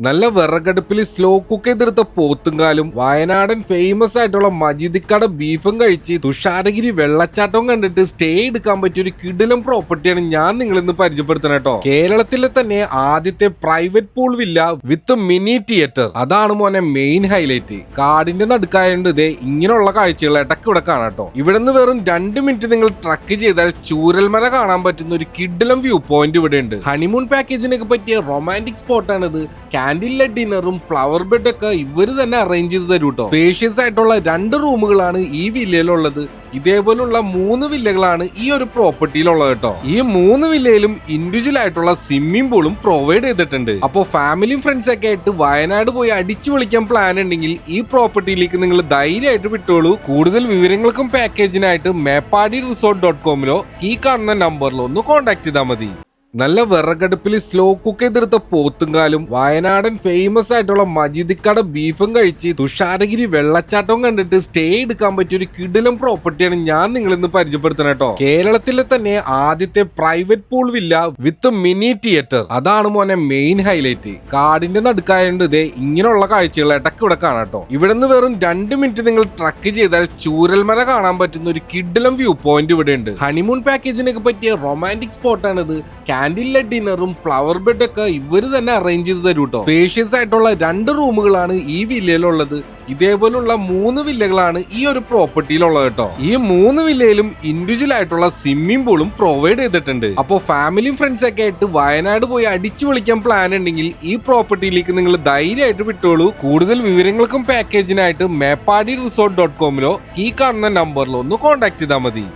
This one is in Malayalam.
നല്ല വിറകടുപ്പിൽ സ്ലോ കുക്ക് ചെയ്തെടുത്ത പോത്തുംകാലും വയനാടൻ ഫേമസ് ആയിട്ടുള്ള മജീദിക്കാട് ബീഫും കഴിച്ച് തുഷാരഗിരി വെള്ളച്ചാട്ടവും കണ്ടിട്ട് സ്റ്റേ എടുക്കാൻ പറ്റിയ ഒരു കിടിലം പ്രോപ്പർട്ടിയാണ് ഞാൻ നിങ്ങളിന്ന് പരിചയപ്പെടുത്തുന്നത് കേട്ടോ. കേരളത്തിലെ തന്നെ ആദ്യത്തെ പ്രൈവറ്റ് പൂൾ വില്ല വിത്ത് മിനി തിയേറ്റർ. അതാണ് മോനെ മെയിൻ ഹൈലൈറ്റ്. കാടിന്റെ നടുക്കായോണ്ട് ഇതേ ഇങ്ങനെയുള്ള കാഴ്ചകൾ ഇടയ്ക്ക് ഇവിടെ കാണാം കേട്ടോ. ഇവിടെ നിന്ന് വെറും 2 മിനിറ്റ് നിങ്ങൾ ട്രക്ക് ചെയ്താൽ ചൂരൽമല കാണാൻ പറ്റുന്ന ഒരു കിടിലം വ്യൂ പോയിന്റ് ഇവിടെ ഉണ്ട്. ഹണിമൂൺ പാക്കേജിനൊക്കെ പറ്റിയ റൊമാൻറ്റിക് സ്പോട്ടാണിത്. ക്യാൻഡിൽ ഡിന്നറും ഫ്ലവർ ബെഡ് ഒക്കെ ഇവര് തന്നെ അറേഞ്ച് ചെയ്ത് തരും കേട്ടോ. സ്പേഷ്യസ് ആയിട്ടുള്ള 2 റൂമുകളാണ് ഈ വില്ലയിലുള്ളത്. ഇതേപോലുള്ള 3 വില്ലകളാണ് ഈ ഒരു പ്രോപ്പർട്ടിയിലുള്ളത് കേട്ടോ. ഈ 3 വില്ലയിലും ഇൻഡിവിജ്വൽ ആയിട്ടുള്ള സ്വിമ്മിംഗ് പൂളും പ്രൊവൈഡ് ചെയ്തിട്ടുണ്ട്. അപ്പോൾ ഫാമിലിയും ഫ്രണ്ട്സ് ഒക്കെ ആയിട്ട് വയനാട് പോയി അടിച്ചു വിളിക്കാൻ പ്ലാൻ ഉണ്ടെങ്കിൽ ഈ പ്രോപ്പർട്ടിയിലേക്ക് നിങ്ങൾ ധൈര്യമായിട്ട് വിട്ടോളൂ. കൂടുതൽ വിവരങ്ങൾക്കും പാക്കേജിനായിട്ട് മേപ്പാടി.com ഈ കാണുന്ന നമ്പറിൽ ഒന്ന് കോൺടാക്ട് ചെയ്താൽ മതി. നല്ല വിറകടുപ്പിൽ സ്ലോ കുക്ക് ചെയ്തെടുത്ത പോത്തുംകാലും വയനാടൻ ഫേമസ് ആയിട്ടുള്ള മജീദിക്കാട് ബീഫും കഴിച്ച് തുഷാരഗിരി വെള്ളച്ചാട്ടവും കണ്ടിട്ട് സ്റ്റേ എടുക്കാൻ പറ്റിയ ഒരു കിടിലം പ്രോപ്പർട്ടിയാണ് ഞാൻ നിങ്ങളിന്ന് പരിചയപ്പെടുത്തുന്നത് കേട്ടോ. കേരളത്തിലെ തന്നെ ആദ്യത്തെ പ്രൈവറ്റ് പൂൾ വില്ല വിത്ത് മിനി തിയേറ്റർ. അതാണ് മോനെ മെയിൻ ഹൈലൈറ്റ്. കാടിന്റെ നടുക്കായോണ്ട് ഇതേ ഇങ്ങനെയുള്ള കാഴ്ചകൾ ഇടയ്ക്ക് ഇവിടെ കാണാം കേട്ടോ. ഇവിടെ നിന്ന് വെറും 2 മിനിറ്റ് നിങ്ങൾ ട്രക്ക് ചെയ്താൽ ചൂരൽമല കാണാൻ പറ്റുന്ന ഒരു കിടിലം വ്യൂ പോയിന്റ് ഇവിടെ ഉണ്ട്. ഹണിമൂൺ പാക്കേജിനൊക്കെ പറ്റിയ റൊമാൻറ്റിക് സ്പോട്ടാണിത്. ക്യാൻഡിൽ ഡിന്നറും ഫ്ലവർ ബെഡ് ഒക്കെ ഇവര് തന്നെ അറേഞ്ച് ചെയ്ത് തരും കേട്ടോ. സ്പേഷ്യസ് ആയിട്ടുള്ള 2 റൂമുകളാണ് ഈ വില്ലയിലുള്ളത്. ഇതേപോലുള്ള 3 വില്ലകളാണ് ഈ ഒരു പ്രോപ്പർട്ടിയിലുള്ളത് കേട്ടോ. ഈ 3 വില്ലയിലും ഇൻഡിവിജ്വൽ ആയിട്ടുള്ള സ്വിമ്മിംഗ് പൂളും പ്രൊവൈഡ് ചെയ്തിട്ടുണ്ട്. അപ്പോൾ ഫാമിലിയും ഫ്രണ്ട്സ് ഒക്കെ ആയിട്ട് വയനാട് പോയി അടിച്ചു വിളിക്കാൻ പ്ലാൻ ഉണ്ടെങ്കിൽ ഈ പ്രോപ്പർട്ടിയിലേക്ക് നിങ്ങൾ ധൈര്യമായിട്ട് വിട്ടോളൂ. കൂടുതൽ വിവരങ്ങൾക്കും പാക്കേജിനായിട്ട് മേപ്പാടി.com ഈ കാണുന്ന നമ്പറിൽ ഒന്ന് കോൺടാക്ട് ചെയ്താൽ മതി.